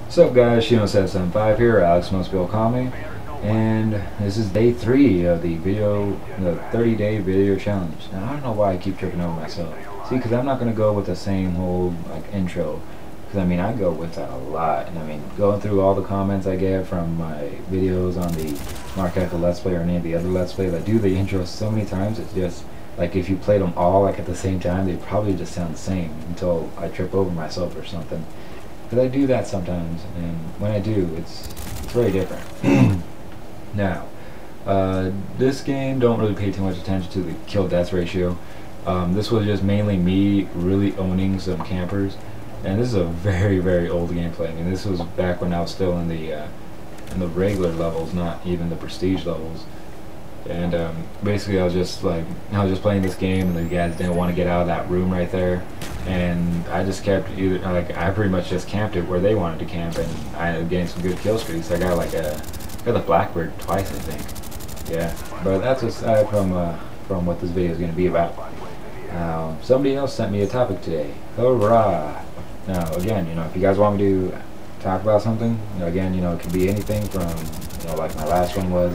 What's up guys, Shino775 here, Alex most people call me, and this is day 3 of the 30-day video challenge. Now I don't know why I keep tripping over myself. See, because I'm not going to go with the same whole intro, because I mean I go with that a lot, and I mean going through all the comments I get from my videos on the Mark Echo Let's Play or any of the other Let's Plays, I do the intro so many times, it's just like if you played them all at the same time, they probably just sound the same until I trip over myself or something. Because I do that sometimes, and when I do, it's very different. Now, this game, don't really pay too much attention to the kill-death ratio. This was just mainly me really owning some campers, and this is a very old gameplay. I mean, this was back when I was still in the regular levels, not even the prestige levels. And basically, I was just playing this game, and the guys didn't want to get out of that room right there, and I just kept I pretty much just camped it where they wanted to camp, and I ended up getting some good kill streaks. I got got the Blackbird twice, I think. Yeah, but that's aside from what this video is going to be about. Somebody else sent me a topic today. Hurrah! Now, again, if you guys want me to talk about something, again, it can be anything from, like my last one was.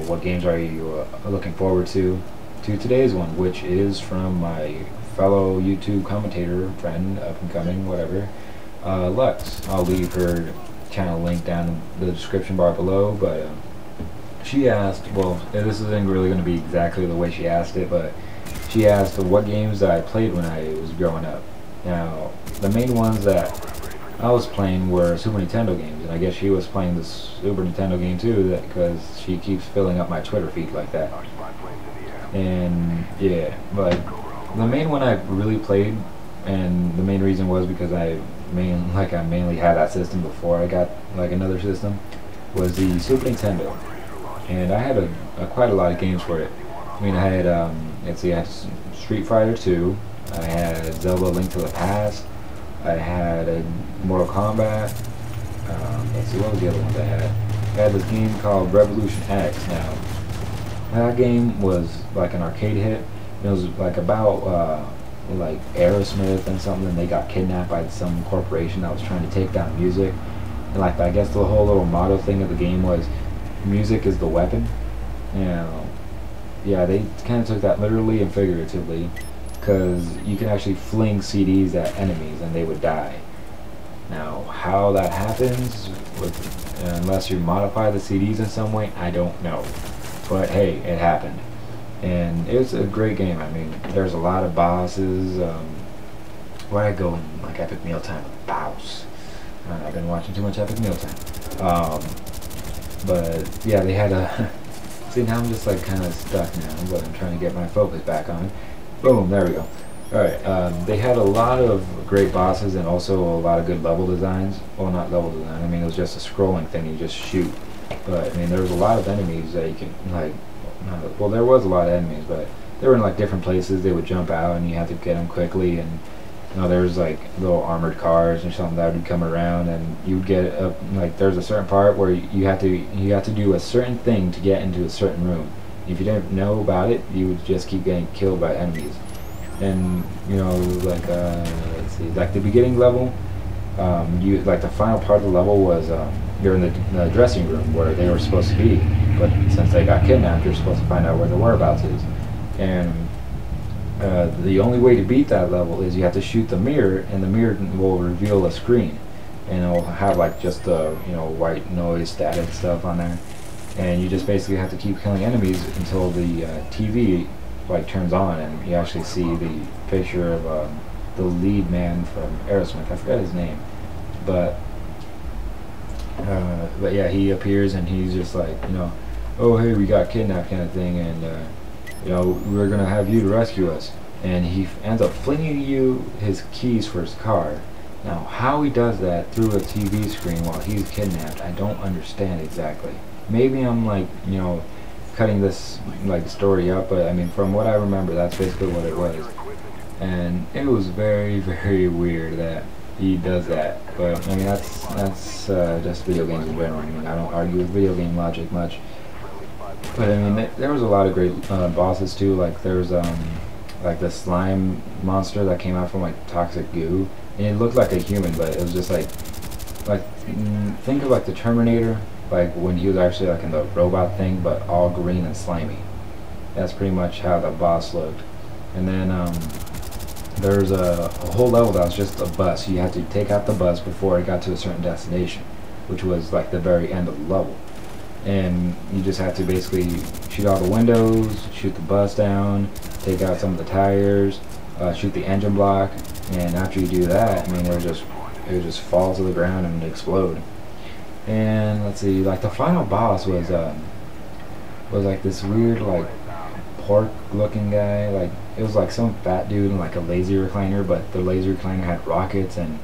What games are you looking forward to today's one, which is from my fellow YouTube commentator friend, up and coming, whatever, Lux. I'll leave her channel link down in the description bar below, but she asked, well, this isn't really going to be exactly the way she asked it, but she asked what games that I played when I was growing up. Now, the main ones that I was playing were Super Nintendo games, and I guess she was playing the Super Nintendo game too, because she keeps filling up my Twitter feed like that. And yeah, but the main one I really played, and the main reason was because I mainly had that system before I got another system, was the Super Nintendo, and I had quite a lot of games for it. I mean, I had let's see, I had Street Fighter 2, I had Zelda: Link to the Past. I had a Mortal Kombat. Let's see, what was the other ones I had? I had this game called Revolution X. Now, that game was like an arcade hit. It was about Aerosmith and something, and they got kidnapped by some corporation that was trying to take down music. And I guess the whole little motto thing of the game was, music is the weapon. Yeah, they kind of took that literally and figuratively, because you can actually fling CDs at enemies and they would die. Now, how that happens, unless you modify the CDs in some way, I don't know. But hey, it happened. And it was a great game. I mean, there's a lot of bosses. Where I go in Epic Mealtime with Bouse. I've been watching too much Epic Mealtime. But yeah, they had a... See, now I'm just kind of stuck now, but I'm trying to get my focus back on it. Boom, there we go. Alright, they had a lot of great bosses and also a lot of good level designs. Well, not level design, I mean, it was just a scrolling thing, you just shoot. But, I mean, there was a lot of enemies that you can, well, there was a lot of enemies, but they were in, different places. They would jump out, and you had to get them quickly, and, there was, little armored cars or something that would come around, and you would get up, there's a certain part where you have to do a certain thing to get into a certain room. If you didn't know about it, you would just keep getting killed by enemies. And let's see, the beginning level, the final part of the level was you're in the dressing room where they were supposed to be, but since they got kidnapped, you're supposed to find out where the whereabouts is. And the only way to beat that level is you have to shoot the mirror, and the mirror will reveal a screen, and it will have just the white noise static stuff on there. And you just basically have to keep killing enemies until the TV turns on, and you actually see the picture of the lead man from Aerosmith. I forgot his name, but yeah, he appears, and he's just oh hey, we got kidnapped kind of thing, and we're gonna have you to rescue us. And he ends up flinging you his keys for his car. Now, how he does that through a TV screen while he's kidnapped, I don't understand exactly. Maybe I'm cutting this story up, but I mean, from what I remember, that's basically what it was. And it was very weird that he does that. But I mean, that's just video games in general. I mean, I don't argue with video game logic much. But I mean, there was a lot of great bosses too. There's the slime monster that came out from toxic goo, and it looked like a human, but it was just like think of like the Terminator, like when he was actually like in the robot thing, but all green and slimy. That's pretty much how the boss looked. And then there's a whole level that was just a bus. You had to take out the bus before it got to a certain destination, which was like the very end of the level. And you just have to basically shoot all the windows, shoot the bus down, take out some of the tires, shoot the engine block, and after you do that, I mean, it would just fall to the ground and explode. And let's see, like the final boss was like this weird like pork looking guy. Like it was like some fat dude in like a lazy recliner, but the lazy recliner had rockets, and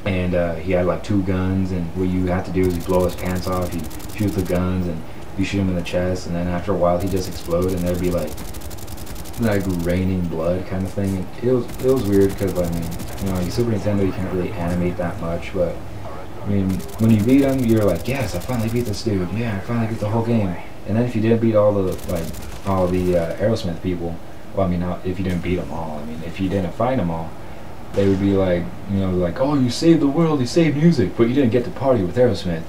he had like 2 guns, and what you have to do is you blow his pants off, you shoot the guns, and you shoot him in the chest, and then after a while he just explode, and there'd be like raining blood kind of thing. And it was weird because I mean, you know, like Super Nintendo you can't really animate that much, but I mean, when you beat him, you're like, yes, I finally beat this dude. Yeah, I finally beat the whole game. And then if you didn't beat all the Aerosmith people, well, I mean, not if you didn't beat them all. I mean, if you didn't find them all, they would be like, you know, like, oh, you saved the world, you saved music, but you didn't get to party with Aerosmith.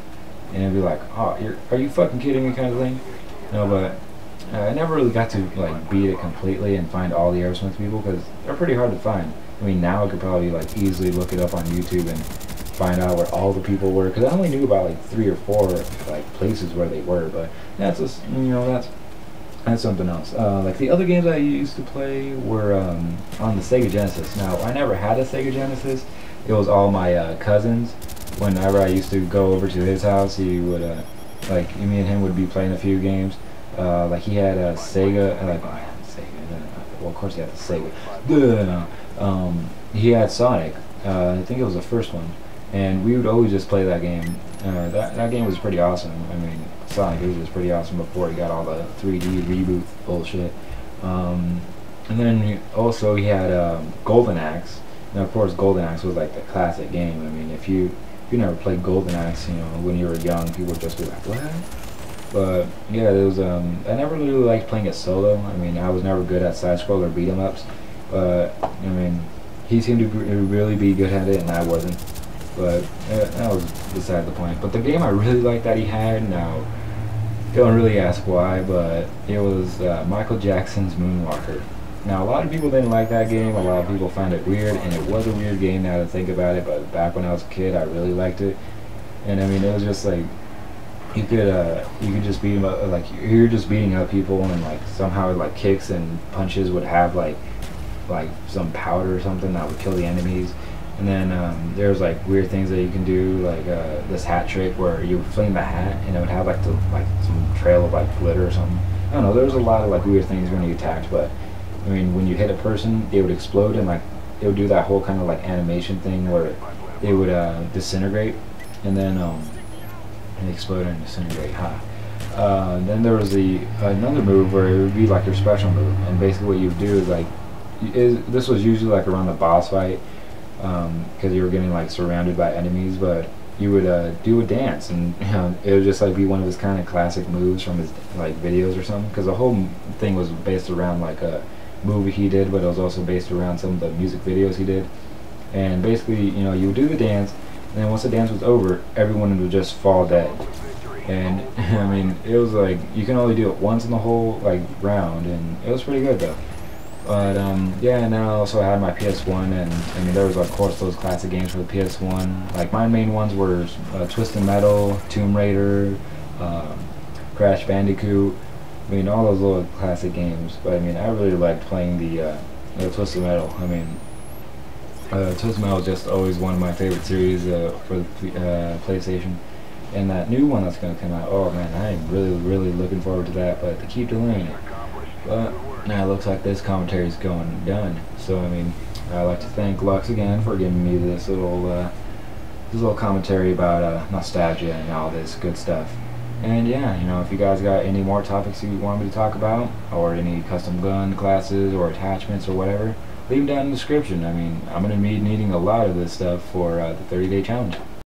And it'd be like, oh, are you fucking kidding me, kind of thing. No, but I never really got to like beat it completely and find all the Aerosmith people because they're pretty hard to find. I mean, now I could probably like easily look it up on YouTube and find out where all the people were, because I only knew about like 3 or 4 like places where they were, but that's just, you know, that's something else. Like the other games I used to play were on the Sega Genesis. Now I never had a Sega Genesis. It was all my cousins. Whenever I used to go over to his house, he would like me and him would be playing a few games. Like he had a Sega, well of course he had the Sega. He had Sonic. I think it was the first one. And we would always just play that game. That game was pretty awesome. I mean, Sonic was pretty awesome before he got all the 3D reboot bullshit. And then also he had Golden Axe. Now, of course, Golden Axe was like the classic game. I mean, if you never played Golden Axe, you know, when you were young, people would just be like, what? But yeah, it was. I never really liked playing it solo. I mean, I was never good at side scroll or beat 'em ups. But I mean, he seemed to really be good at it, and I wasn't. But that was beside the point. But the game I really liked that he had, now don't really ask why, but it was Michael Jackson's Moonwalker. Now a lot of people didn't like that game, a lot of people found it weird, and it was a weird game now to think about it, but back when I was a kid I really liked it. And I mean, it was just like you could just beat him up, like you're just beating up people, and like somehow like kicks and punches would have like some powder or something that would kill the enemies. And then there's like weird things that you can do, like this hat trick where you would fling the hat and it would have like some trail of like glitter or something. I don't know, there was a lot of like weird things when you attacked, but I mean, when you hit a person, they would explode, and like it would do that whole kind of like animation thing where they would disintegrate, and then explode and disintegrate. Then there was another move where it would be like your special move, and basically what you would do is like this was usually like around the boss fight. Because you were getting like surrounded by enemies, but you would do a dance, and you know, it would just like be one of his kind of classic moves from his like videos or something, because the whole thing was based around like a movie he did, but it was also based around some of the music videos he did. And basically, you know, you would do the dance, and then once the dance was over, everyone would just fall dead. And I mean, it was like you can only do it once in the whole like round, and it was pretty good though. But yeah, and then I also had my PS1, and I mean there was of course those classic games for the PS1. Like my main ones were Twisted Metal, Tomb Raider, Crash Bandicoot. I mean all those little classic games. But I mean I really liked playing the Twisted Metal. I mean Twisted Metal is just always one of my favorite series for the PlayStation. And that new one that's going to come out, oh man, I am really looking forward to that, but they keep delaying it. But now it looks like this commentary is going done. So I mean, I'd like to thank Lux again for giving me this little commentary about nostalgia and all this good stuff. And yeah, you know, if you guys got any more topics you want me to talk about, or any custom gun classes or attachments or whatever, leave them down in the description. I mean, I'm gonna be needing a lot of this stuff for the 30-day challenge.